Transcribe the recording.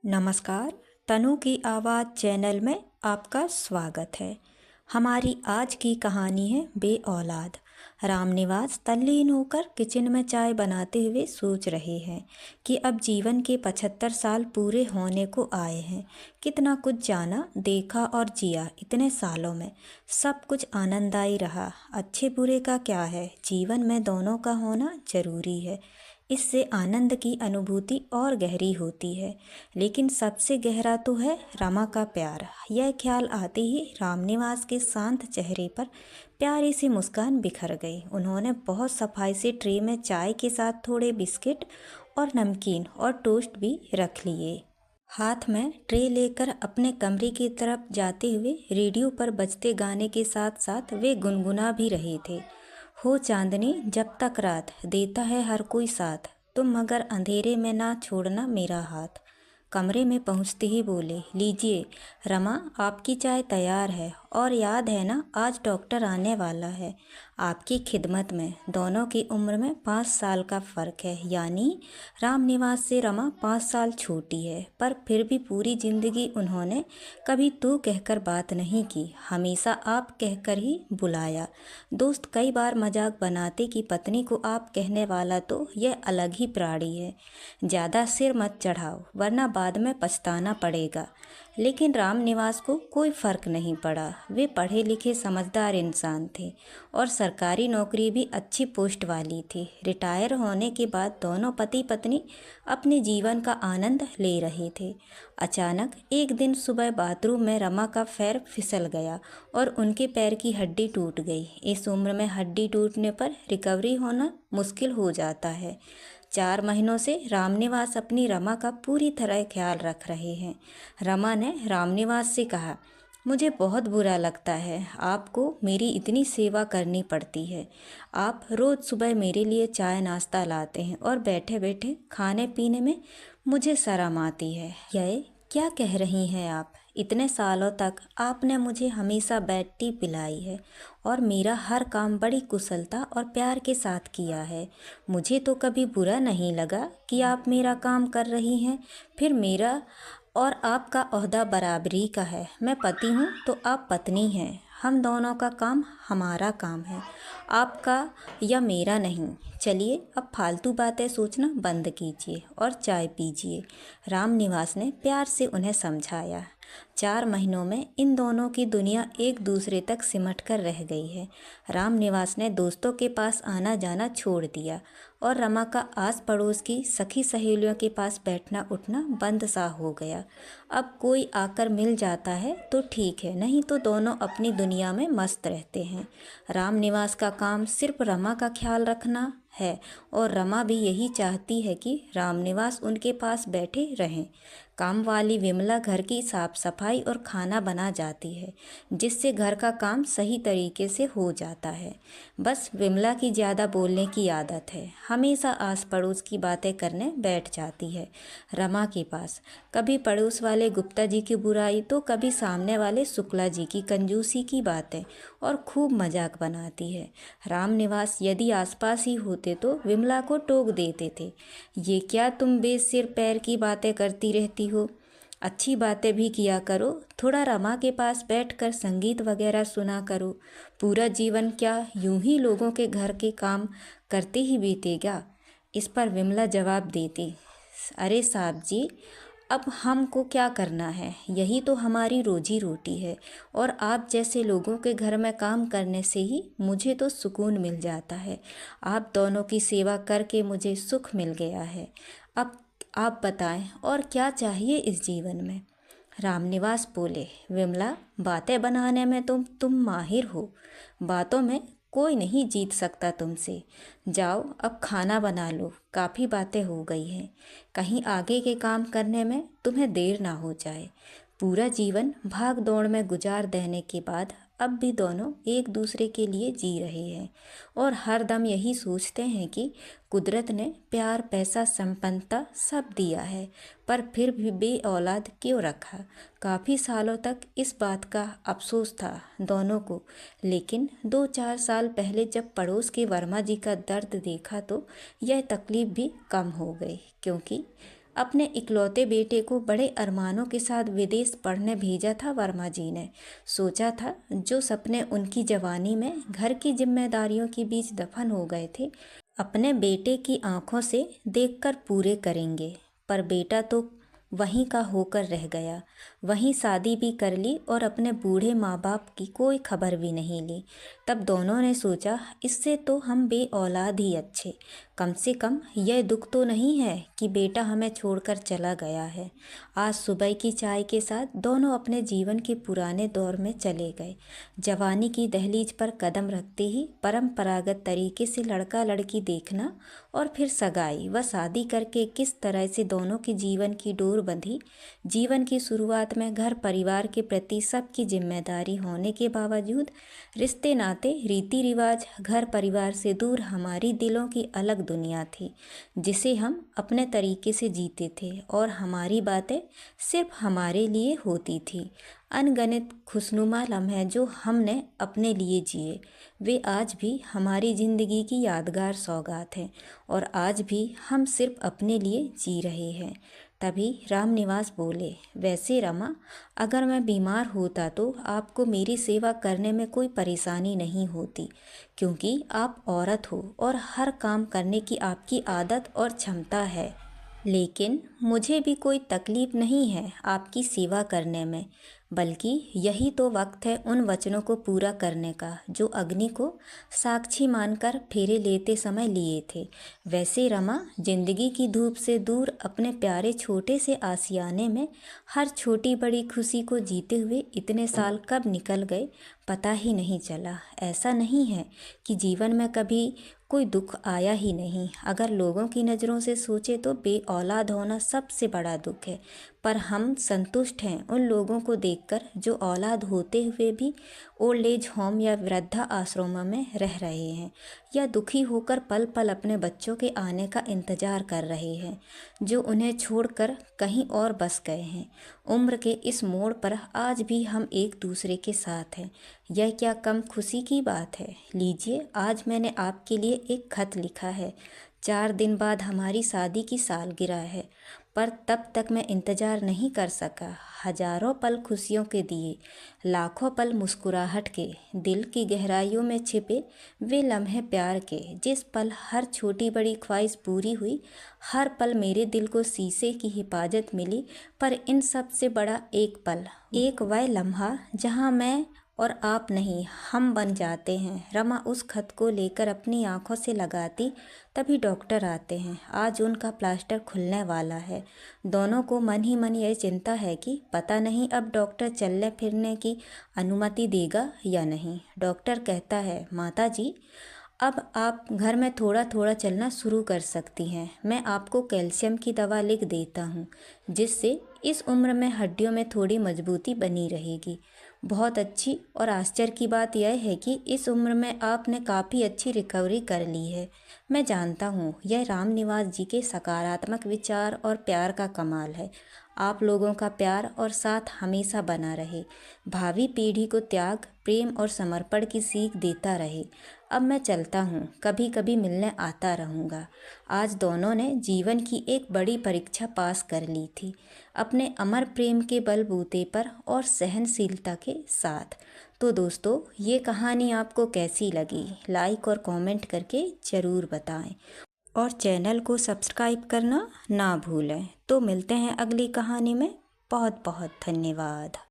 नमस्कार। तनु की आवाज़ चैनल में आपका स्वागत है। हमारी आज की कहानी है बे औलाद। रामनिवास तल्लीन होकर किचन में चाय बनाते हुए सोच रहे हैं कि अब जीवन के 75 साल पूरे होने को आए हैं। कितना कुछ जाना, देखा और जिया इतने सालों में। सब कुछ आनंददायी रहा। अच्छे बुरे का क्या है, जीवन में दोनों का होना जरूरी है। इससे आनंद की अनुभूति और गहरी होती है। लेकिन सबसे गहरा तो है रमा का प्यार। यह ख्याल आते ही रामनिवास के शांत चेहरे पर प्यारी सी मुस्कान बिखर गई। उन्होंने बहुत सफाई से ट्रे में चाय के साथ थोड़े बिस्किट और नमकीन और टोस्ट भी रख लिए। हाथ में ट्रे लेकर अपने कमरे की तरफ जाते हुए रेडियो पर बजते गाने के साथ साथ वे गुनगुना भी रहे थे। हो चांदनी जब तक रात, देता है हर कोई साथ, तुम मगर अंधेरे में ना छोड़ना मेरा हाथ। कमरे में पहुंचते ही बोले, लीजिए रमा, आपकी चाय तैयार है। और याद है ना, आज डॉक्टर आने वाला है आपकी खिदमत में। दोनों की उम्र में 5 साल का फ़र्क है, यानी रामनिवास से रमा 5 साल छोटी है। पर फिर भी पूरी ज़िंदगी उन्होंने कभी तू कहकर बात नहीं की, हमेशा आप कहकर ही बुलाया। दोस्त कई बार मजाक बनाते कि पत्नी को आप कहने वाला तो यह अलग ही प्राणी है, ज़्यादा सिर मत चढ़ाओ वरना बाद में पछताना पड़ेगा। लेकिन रामनिवास को कोई फ़र्क नहीं पड़ा। वे पढ़े लिखे समझदार इंसान थे और सरकारी नौकरी भी अच्छी पोस्ट वाली थी। रिटायर होने के बाद दोनों पति पत्नी अपने जीवन का आनंद ले रहे थे। अचानक एक दिन सुबह बाथरूम में रमा का पैर फिसल गया और उनके पैर की हड्डी टूट गई। इस उम्र में हड्डी टूटने पर रिकवरी होना मुश्किल हो जाता है। 4 महीनों से रामनिवास अपनी रमा का पूरी तरह ख्याल रख रहे हैं। रमा ने रामनिवास से कहा, मुझे बहुत बुरा लगता है आपको मेरी इतनी सेवा करनी पड़ती है। आप रोज़ सुबह मेरे लिए चाय नाश्ता लाते हैं और बैठे बैठे खाने पीने में मुझे शर्म आती है। यह क्या कह रही हैं आप? इतने सालों तक आपने मुझे हमेशा बेड टी पिलाई है और मेरा हर काम बड़ी कुशलता और प्यार के साथ किया है। मुझे तो कभी बुरा नहीं लगा कि आप मेरा काम कर रही हैं। फिर मेरा और आपका ओहदा बराबरी का है। मैं पति हूँ तो आप पत्नी हैं। हम दोनों का काम हमारा काम है, आपका या मेरा नहीं। चलिए अब फालतू बातें सोचना बंद कीजिए और चाय पीजिए। रामनिवास ने प्यार से उन्हें समझाया। 4 महीनों में इन दोनों की दुनिया एक दूसरे तक सिमट कर रह गई है। रामनिवास ने दोस्तों के पास आना जाना छोड़ दिया और रमा का आस पड़ोस की सखी सहेलियों के पास बैठना उठना बंद सा हो गया। अब कोई आकर मिल जाता है तो ठीक है, नहीं तो दोनों अपनी दुनिया में मस्त रहते हैं। रामनिवास का काम सिर्फ रमा का ख्याल रखना है और रमा भी यही चाहती है कि रामनिवास उनके पास बैठे रहें। काम वाली विमला घर की साफ सफाई और खाना बना जाती है, जिससे घर का काम सही तरीके से हो जाता है। बस विमला की ज़्यादा बोलने की आदत है, हमेशा आस पड़ोस की बातें करने बैठ जाती है रमा के पास। कभी पड़ोस वाले गुप्ता जी की बुराई तो कभी सामने वाले शुक्ला जी की कंजूसी की बातें, और खूब मजाक बनाती है। रामनिवास यदि आसपास ही होते तो विमला को टोक देते थे, ये क्या तुम बेसिर पैर की बातें करती रहती हो, अच्छी बातें भी किया करो, थोड़ा रमा के पास बैठकर संगीत वगैरह सुना करो। पूरा जीवन क्या यूं ही लोगों के घर के काम करते ही बीतेगा? इस पर विमला जवाब देती, अरे साहब जी, अब हमको क्या करना है, यही तो हमारी रोजी रोटी है और आप जैसे लोगों के घर में काम करने से ही मुझे तो सुकून मिल जाता है। आप दोनों की सेवा करके मुझे सुख मिल गया है। अब आप बताएं और क्या चाहिए इस जीवन में? रामनिवास बोले, विमला, बातें बनाने में तुम माहिर हो, बातों में कोई नहीं जीत सकता तुमसे। जाओ अब खाना बना लो, काफ़ी बातें हो गई हैं, कहीं आगे के काम करने में तुम्हें देर ना हो जाए। पूरा जीवन भाग दौड़ में गुजार देने के बाद अब भी दोनों एक दूसरे के लिए जी रहे हैं और हर दम यही सोचते हैं कि कुदरत ने प्यार, पैसा, संपन्नता सब दिया है, पर फिर भी बे औलाद क्यों रखा। काफ़ी सालों तक इस बात का अफसोस था दोनों को, लेकिन 2-4 साल पहले जब पड़ोस के वर्मा जी का दर्द देखा तो यह तकलीफ़ भी कम हो गई, क्योंकि अपने इकलौते बेटे को बड़े अरमानों के साथ विदेश पढ़ने भेजा था वर्मा जी ने। सोचा था जो सपने उनकी जवानी में घर की जिम्मेदारियों के बीच दफन हो गए थे, अपने बेटे की आंखों से देखकर पूरे करेंगे। पर बेटा तो वहीं का होकर रह गया। वहीं शादी भी कर ली और अपने बूढ़े माँ बाप की कोई खबर भी नहीं ली। तब दोनों ने सोचा, इससे तो हम बे औलाद ही अच्छे। कम से कम यह दुख तो नहीं है कि बेटा हमें छोड़कर चला गया है। आज सुबह की चाय के साथ दोनों अपने जीवन के पुराने दौर में चले गए। जवानी की दहलीज पर कदम रखते ही परंपरागत तरीके से लड़का लड़की देखना और फिर सगाई व शादी करके किस तरह से दोनों के जीवन की डोर बंधी। जीवन की शुरुआत में घर परिवार के प्रति सबकी जिम्मेदारी होने के बावजूद रिश्ते नाते रीति रिवाज घर परिवार से दूर हमारी दिलों की अलग दुनिया थी, जिसे हम अपने तरीके से जीते थे और हमारी बातें सिर्फ हमारे लिए होती थी। अनगिनत खुशनुमा लम्हे जो हमने अपने लिए जिए, वे आज भी हमारी ज़िंदगी की यादगार सौगात हैं और आज भी हम सिर्फ अपने लिए जी रहे हैं। तभी रामनिवास बोले, वैसे रमा, अगर मैं बीमार होता तो आपको मेरी सेवा करने में कोई परेशानी नहीं होती, क्योंकि आप औरत हो और हर काम करने की आपकी आदत और क्षमता है। लेकिन मुझे भी कोई तकलीफ नहीं है आपकी सेवा करने में, बल्कि यही तो वक्त है उन वचनों को पूरा करने का जो अग्नि को साक्षी मानकर फेरे लेते समय लिए थे। वैसे रमा, जिंदगी की धूप से दूर अपने प्यारे छोटे से आशियाने में हर छोटी बड़ी खुशी को जीते हुए इतने साल कब निकल गए पता ही नहीं चला। ऐसा नहीं है कि जीवन में कभी कोई दुख आया ही नहीं। अगर लोगों की नज़रों से सोचे तो बे औलाद होना सबसे बड़ा दुख है, पर हम संतुष्ट हैं उन लोगों को देखकर जो औलाद होते हुए भी ओल्ड एज होम या वृद्धा आश्रमों में रह रहे हैं, या दुखी होकर पल पल अपने बच्चों के आने का इंतज़ार कर रहे हैं जो उन्हें छोड़कर कहीं और बस गए हैं। उम्र के इस मोड़ पर आज भी हम एक दूसरे के साथ हैं, यह क्या कम खुशी की बात है। लीजिए, आज मैंने आपके लिए एक खत लिखा है। 4 दिन बाद हमारी शादी की सालगिरह है, पर तब तक मैं इंतज़ार नहीं कर सका। हजारों पल खुशियों के दिए, लाखों पल मुस्कुराहट के, दिल की गहराइयों में छिपे वे लम्हे प्यार के, जिस पल हर छोटी बड़ी ख्वाहिश पूरी हुई, हर पल मेरे दिल को शीशे की हिफाजत मिली। पर इन सब से बड़ा एक पल, एक वह लम्हा जहाँ मैं और आप नहीं, हम बन जाते हैं। रमा उस खत को लेकर अपनी आंखों से लगाती, तभी डॉक्टर आते हैं। आज उनका प्लास्टर खुलने वाला है। दोनों को मन ही मन यह चिंता है कि पता नहीं अब डॉक्टर चलने फिरने की अनुमति देगा या नहीं। डॉक्टर कहता है, माता जी, अब आप घर में थोड़ा थोड़ा चलना शुरू कर सकती हैं। मैं आपको कैल्शियम की दवा लिख देता हूँ, जिससे इस उम्र में हड्डियों में थोड़ी मजबूती बनी रहेगी। बहुत अच्छी और आश्चर्य की बात यह है कि इस उम्र में आपने काफ़ी अच्छी रिकवरी कर ली है। मैं जानता हूँ यह रामनिवास जी के सकारात्मक विचार और प्यार का कमाल है। आप लोगों का प्यार और साथ हमेशा बना रहे, भावी पीढ़ी को त्याग, प्रेम और समर्पण की सीख देता रहे। अब मैं चलता हूँ, कभी कभी मिलने आता रहूँगा। आज दोनों ने जीवन की एक बड़ी परीक्षा पास कर ली थी, अपने अमर प्रेम के बलबूते पर और सहनशीलता के साथ। तो दोस्तों, ये कहानी आपको कैसी लगी, लाइक और कमेंट करके ज़रूर बताएं और चैनल को सब्सक्राइब करना ना भूलें। तो मिलते हैं अगली कहानी में। बहुत बहुत धन्यवाद।